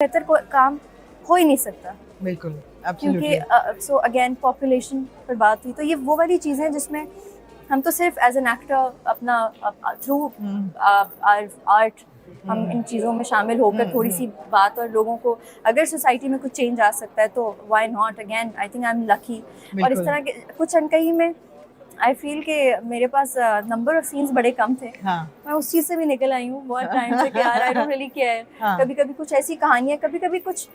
बेहतर काम हो ही नहीं सकता बिल्कुल क्योंकि एब्सोल्युटली सो अगेन पॉपुलेशन पर बात हुई, तो ये वो वाली चीज़ें हैं जिसमें हम तो सिर्फ एज एन एक्टर अपना थ्रू आर्ट हम इन चीज़ों में शामिल होकर थोड़ी सी बात, और लोगों को अगर सोसाइटी में कुछ चेंज आ सकता है तो why not. Again I think I am lucky. और इस बिल्कुल तरह के कुछ अनकही में आई फील कि मेरे पास नंबर ऑफ सीन्स बड़े कम थे। हाँ मैं उस चीज़ से भी निकल आई हूँ बहुत टाइम से कि यार आई डोंट रियली केयर। हाँ कभी कभी कुछ ऐसी कहानियाँ, कभी कभी कुछ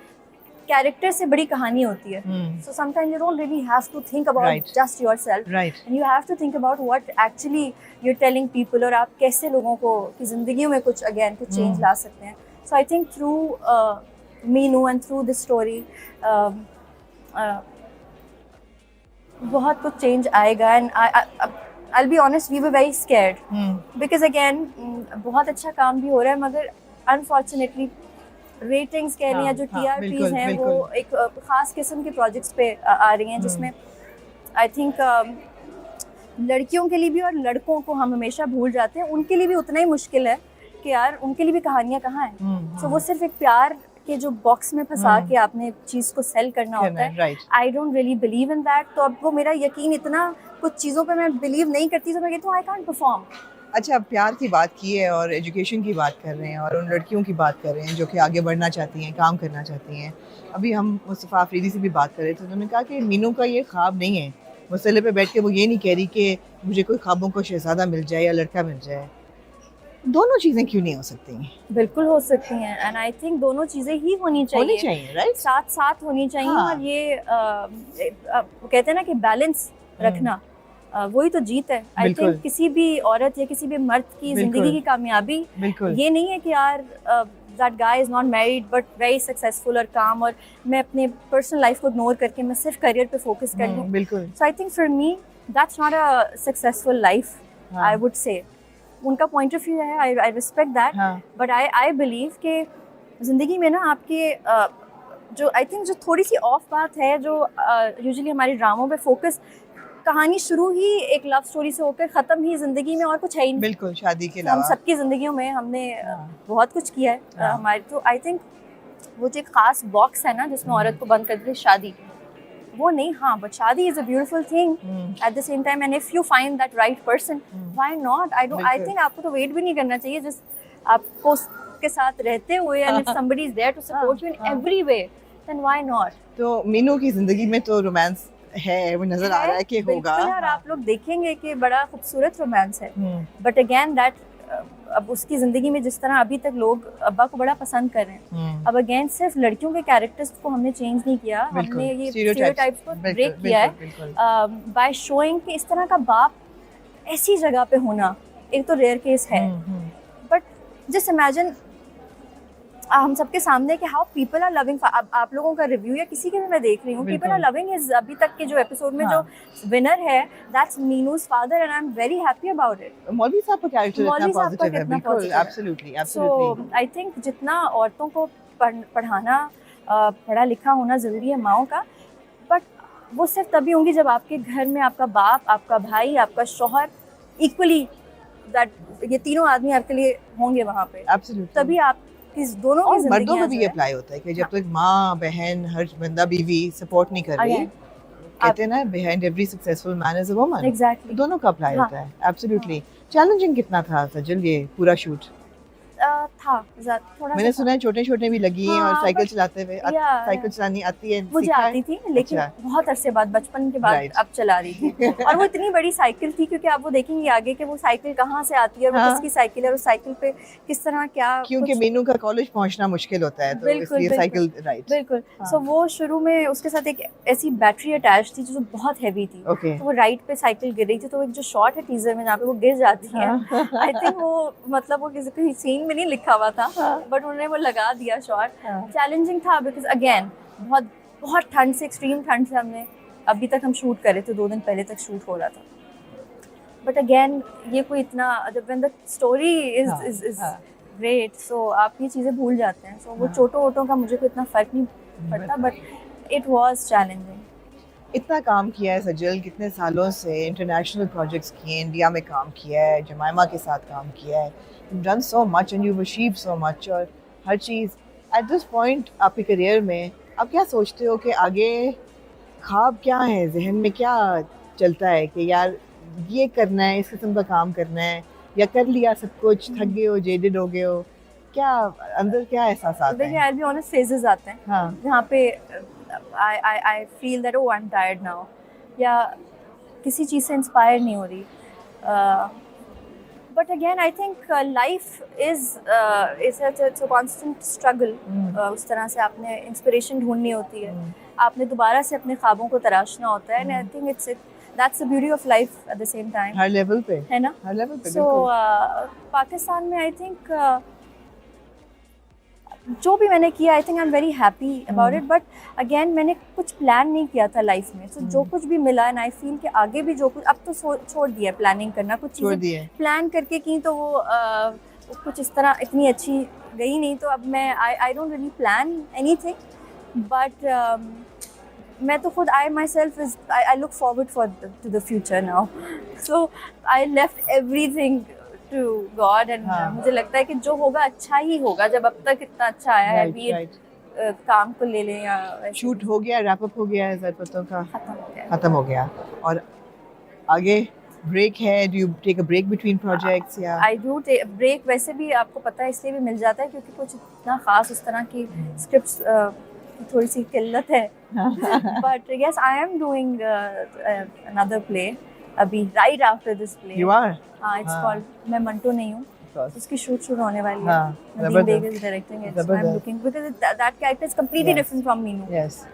कैरेक्टर से बड़ी कहानी होती है। So sometimes you don't really have to think about Right. Just yourself, right and you have to think about what actually you are telling people, और आप कैसे लोगों को की ज़िंदगी में कुछ अगेन कुछ चेंज ला सकते हैं। So I think through Meenu and through this story बहुत कुछ चेंज आएगा। And I'll be honest, we were very scared because again बहुत अच्छा काम भी हो रहा है, मगर अनफॉर्चुनेटली रेटिंग्स कह लें या जो हाँ, TRPs बिल्कुल, हैं वो बिल्कुल। एक खास किस्म के प्रोजेक्ट्स पे आ रही हैं, जिसमें आई थिंक लड़कियों के लिए भी और लड़कों को हम हमेशा भूल जाते हैं, उनके लिए भी उतना ही मुश्किल है कि यार उनके लिए भी कहानियाँ कहाँ हैं। सो वो सिर्फ एक प्यार के जो बॉक्स में फंसा के आपने चीज़ को सेल करना होता है। Right I don't really believe in that. तो अब वो मेरा यकीन इतना कुछ चीज़ों पे मैं बिलीव नहीं करती, तो मैं कहती हूँ आई कांट परफॉर्म। अच्छा, अब प्यार की बात की है और एजुकेशन की बात कर रहे हैं और उन लड़कियों की बात कर रहे हैं जो कि आगे बढ़ना चाहती हैं, काम करना चाहती हैं। अभी हम मुस्तफ़ा अफरीदी से भी बात कर रहे थे, उन्होंने कहा कि मीनू का ये ख्वाब नहीं है। मसले पे बैठ के वो ये नहीं कह रही कि मुझे कोई ख्वाबों को शहज़ादा मिल जाए या लड़का मिल जाए। दोनों चीज़ें क्यों नहीं हो सकती हैं? बिल्कुल हो सकती हैं, एंड आई थिंक दोनों चीज़ें ही होनी होनी चाहिए, चाहिए, राइट? साथ साथ होनी चाहिए। हाँ। और ये कहते हैं ना कि बैलेंस रखना, वही तो जीत है। आई बिल्कुल। थिंक किसी भी औरत या किसी भी मर्द की बिल्कुल। जिंदगी की कामयाबी बिल्कुल। ये नहीं है कि यार that guy is not married but very successful और काम, और मैं अपने पर्सनल लाइफ को इग्नोर करके मैं सिर्फ करियर पे फोकस कर लूँ। बिल्कुल। So I think for me that's not a successful life, हाँ। I would say. उनका पॉइंट ऑफ व्यू है, आई रिस्पेक्ट दैट, हाँ। बट आई बिलीव कि ज़िंदगी में ना आपके जो आई थिंक जो थोड़ी सी ऑफ बात है, जो यूजुअली हमारे ड्रामों पे फोकस, कहानी शुरू ही एक लव स्टोरी से होकर ख़त्म ही ज़िंदगी में और कुछ है ही नहीं। बिल्कुल, शादी के हम अलावा। सबकी ज़िंदगियों में हमने हाँ। बहुत कुछ किया है हाँ। हमारे। तो आई थिंक वो जो एक ख़ास बॉक्स है ना जिसमें औरत को बंद कर दी शादी, वो नहीं। हाँ, but shaadi is a beautiful thing at the same time, and if you find that right person, why not. I बिल्कुल। थिंक आपको तो वेट भी नहीं करना चाहिए, जिस आपको उसके साथ रहते हुए, and if somebody is there to support you in every way, then why not. तो मीनू की जिंदगी में तो रोमांस है, वो नजर आ रहा है कि होगा। बिल्कुल, और आप लोग देखेंगे कि बड़ा खूबसूरत रोमांस है। बट अगेन दैट अब उसकी ज़िंदगी में जिस तरह अभी तक लोग अब्बा को बड़ा पसंद कर रहे हैं, अब अगेन सिर्फ लड़कियों के कैरेक्टर्स को हमने चेंज नहीं किया, हमने ये स्टीरियोटाइप्स को ब्रेक किया है बाय शोइंग कि इस तरह का बाप ऐसी जगह पे होना एक तो रेयर केस है। बट जस्ट इमेजिन हम सबके सामने कि हाउ पीपल आर लविंग। आप लोगों का रिव्यू या किसी के भी मैं देख रही हूँ, पीपल आर लविंग हिज अभी तक के जो एपिसोड में जो विनर है, that's Meenu's father, and I am very happy about it. मौलवी साहब का कैरेक्टर इतना मौलवी साहब का पॉजिटिव है। कितना बिल्कुल, positive है। Absolutely so absolutely. I think जितना औरतों को पढ़ाना, पढ़ा लिखा होना ज़रूरी है माओं का, बट वो सिर्फ तभी होंगी जब आपके घर में आपका बाप, आपका भाई, आपका शौहर इक्वली, दैट ये तीनों आदमी आपके लिए होंगे वहाँ पे, एब्सोल्युटली। तभी आप इस दोनों और की मर्दों जिंदगी में भी ये अप्लाई होता है कि जब तक माँ, बहन, हर बंदा, बीवी सपोर्ट नहीं कर रही, कहते हैं ना behind every successful man is a woman. Exactly दोनों का अप्लाई होता है। एब्सोल्युटली। चैलेंजिंग कितना था सजल ये पूरा शूट? था थोड़ा मैंने सा सुना है छोटे छोटे भी लगी हैं और हाँ, साइकिल but- चलाते हुए साइकिल चलानी आती है? मुझे सीखा है? आती थी, लेकिन अच्छा। बहुत अरसे बाद, बचपन के बाद Right. अब चला रही थी। और वो इतनी बड़ी साइकिल थी, क्योंकि आप वो देखेंगे आगे कि वो साइकिल कहाँ से आती है और वो हाँ। किसकी साइकिल है, और उस साइकिल पे किस तरह क्या क्योंकि कुछ- मीनू का कॉलेज पहुंचना मुश्किल होता है, तो बिल्कुल, इसलिए साइकिल, राइट। बिल्कुल। हाँ। सो वो शुरू में उसके साथ एक ऐसी बैटरी अटैच थी जो बहुत हैवी थी। ओके। तो वो राइड पे साइकिल गिर रही थी, तो एक जो शॉट है टीजर में जहाँ पे वो गिर जाती है, आई थिंक वो मतलब वो किसी सीन में नहीं लिखा हुआ था, बट उन्होंने वो लगा दिया शॉट। चैलेंजिंग था बिकॉज अगेन बहुत बहुत ठंड से, एक्सट्रीम ठंड से हमने अभी तक हम शूट करे थे, 2 दिन पहले तक शूट हो रहा था। बट अगेन ये कोई इतना, जब when the story is great, so आप ये चीज़ें भूल जाते हैं। सो वो चोटों वोटों का मुझे कोई इतना फ़र्क नहीं पड़ता, बट इट वाज चैलेंजिंग। इतना काम किया है सजल, कितने सालों से इंटरनेशनल प्रोजेक्ट्स किए, इंडिया में काम किया है, जमाइमा के साथ काम किया है, you've done so much and you've achieved so much, और हर चीज़ एट दिस पॉइंट आपके करियर में आप क्या सोचते हो कि आगे ख्वाब क्या है, जहन में क्या चलता है कि यार ये करना है, इस किस्म का काम करना है, या कर लिया सब कुछ, थक गए हो, जेडेड हो गए हो, क्या अंदर क्या एहसास आते देखिए, हैं? आई बी ऑनेस्ट, फेजेस आते हैं हाँ जहाँ पे I feel that oh I am tired now, या किसी चीज़ से इंस्पायर नहीं हो रही. But again I think life is a constant struggle. उस तरह से आपने इंस्पिरेशन ढूंढनी होती है, आपने दोबारा से अपने ख्वाबों को तराशना होता है. And I think that's the beauty of life at the same time, her level पे, है ना. हर लेवल पे. सो पाकिस्तान में आई थिंक जो भी मैंने किया, I think I am very happy about it. But again मैंने कुछ प्लान नहीं किया था लाइफ में, तो जो कुछ भी मिला एंड आई फील कि आगे भी जो कुछ, अब तो छोड़ दिया प्लानिंग करना. कुछ चीज़ें प्लान करके की तो वो कुछ इस तरह इतनी अच्छी गई नहीं, तो अब मैं I don't really plan anything. But मैं तो खुद I myself is I look forward to the future now. So I left everything to God. And मुझे लगता है कि जो होगा अच्छा ही होगा. जब अब तक इतना अच्छा आया है, भी काम को ले लें या शूट हो गया, रैप अप हो गया है ज़रपतों का, खत्म हो गया. और आगे ब्रेक है? Do you take a break between projects? या आई डू टेक ब्रेक. वैसे भी आपको पता है, इसलिए भी मिल जाता है क्योंकि कुछ इतना खास उस तरह की स्क्रिप्ट्स की थोड़ी सी किल्लत है. But yes, I am doing another play अभी, right after this play. You are? हाँ, इट्स कॉल्ड मैं मंटो नहीं हूँ. उसकी शूट शुरू होने वाली है. Nadeem Baig is directing it. So I am looking, because that character is completely different from Meenu. Yes.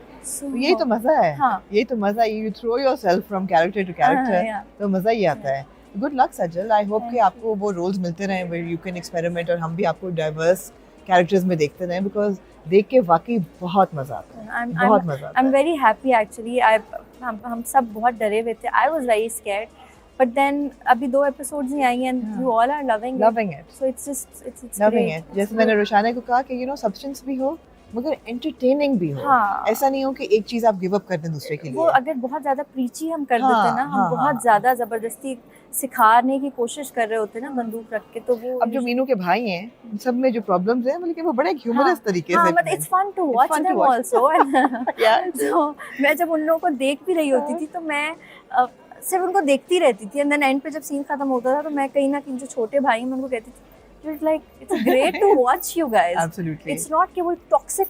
यही तो मजा है. यही तो मजा है. You throw yourself from character to character, तो मजा ही आता है. Good luck Sajal. I hope कि आपको वो रोल्स मिलते रहें वेयर यू कैन एक्सपेरिमेंट, और हम भी आपको डाइवर्स कैरेक्टर्स में देखते रहें, बिकॉज देख के वाकई बहुत मजा आता है. बहुत मजा आता है. I am very happy actually. हम सब बहुत डरे हुए थे. I was very scared, but then अभी 2 एपिसोड्स ही आई and you all are loving it. So it's just it's loving it. जैसे मैंने रोशाना को कहा कि यू नो सब्सटेंस भी हो मगर एंटरटेनिंग भी हो. ऐसा नहीं हो कि एक चीज आप गिव अप कर दें दूसरे के लिए. वो अगर बहुत ज्यादा प्रीची हम कर देते ना, हम बहुत ज्यादा जबरदस्ती सिखाने की कोशिश कर रहे होते ना बंदूक रख के, तो वो अब जो मीनू के भाई हैं सब में जो प्रॉब्लम्स हैं, बल्कि वो बड़े ह्यूमरस तरीके से, मतलब it's fun to watch them also. So मैं जब उन लोगों को देख भी रही होती थी तो मैं सिर्फ उनको देखती रहती थी. एंड देन एंड पे जब सीन खत्म होता था तो मैं कहीं ना कहीं जो छोटे भाई हैं उनको कहती थी, it's like it's great to watch you guys. Absolutely. It's not कि वो टॉक्सिक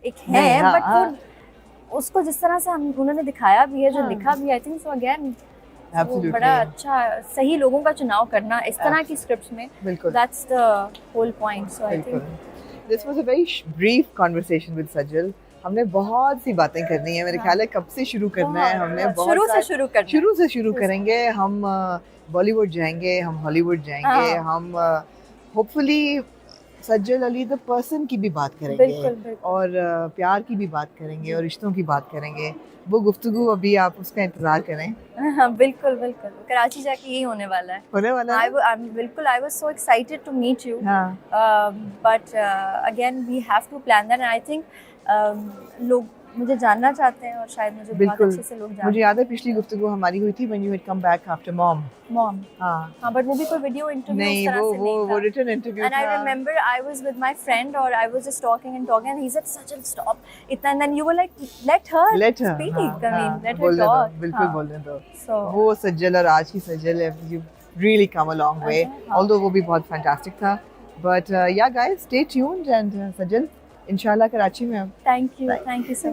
एक है, बट वो उसको जिस तरह से हम उन्होंने दिखाया भी है, जो लिखा भी, आई थिंक सो अगेन बड़ा अच्छा, सही लोगों का चुनाव करना इस तरह की स्क्रिप्ट्स में, that's the whole point. So I think this was a very brief conversation with Sajal. हमने बहुत सी बातें करनी है. मेरे ख्याल है कब से शुरू करना है. हमने बहुत शुरू से शुरू करेंगे. हम बॉलीवुड जाएंगे, हम हॉलीवुड जाएंगे, हम hopefully Sajal Ali the person की भी बात करेंगे. बिल्कुल. और प्यार की भी बात करेंगे और रिश्तों की बात करेंगे. वो गुफ्तगू अभी आप उसका इंतजार करें. बिल्कुल. कराची जाके यही होने वाला है. बिल्कुल. I was so excited to meet you, but again we have to plan that. And I think लोग मुझे जानना चाहते हैं और शायद मुझे बहुत अच्छे से लोग जानते. मुझे याद है पिछली गुफ्तगू हमारी हुई थी when you had come back after mom. हाँ, बट वो भी कोई वीडियो इंटरव्यू नहीं, वो रिटन इंटरव्यू था. And I remember I was with my friend or I was just talking and he said Sajal stop itna, and then you were like let her speak. I mean let her talk. बिल्कुल बोलने दो. So वो सज्जल और आज की सज्जल है. You really come a long way. Although वो भी बहुत fantastic था. But yeah guys, stay tuned and सज्जल इंशाल्लाह कराची में. Thank you so much.